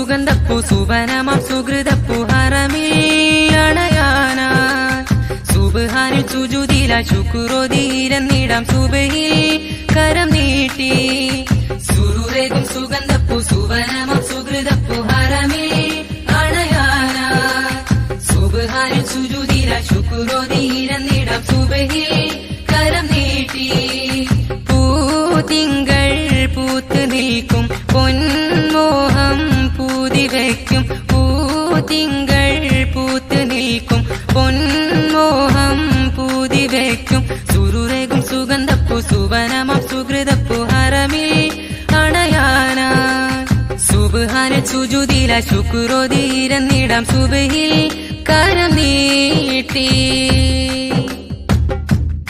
സുഗന്ധപ്പൂ സുവനമാം സുഹൃതപ്പൂ ഹറമിൽ അണയാനായി സുബ്ഹാനിൽ സുജൂദിലായി ശുക്രോതിരന്നിടാം സുബഹിൽ കരം നീട്ടി സുറൂറേകും സുഗന്ധപ്പൂ സുവനമാം സുഹൃതപ്പൂ ഹറമിൽ അണയാനായി സുബ്ഹാനിൽ സുജൂദിലായി ശുക്രോതിരന്നിടാം സുബഹിൽ കരം നീട്ടി പൂതിങ്കൾ പൂത്ത് നിൽക്കും പൊന്മോഹം പൂതി വയ്ക്കും പൂതിങ്കൾ പൂത്ത് നിൽക്കും പൊന്മോഹം പൂതി വയ്ക്കും സുറൂറേകും സുഗന്ധപ്പൂ സുവനമാം സുഹൃതപ്പൂ ഹറമിൽ അണയാനായി സുബ്ഹാനിൽ സുജൂദിലായി ശുക്രോതിരന്നിടാം സുബഹിൽ കരം നീട്ടി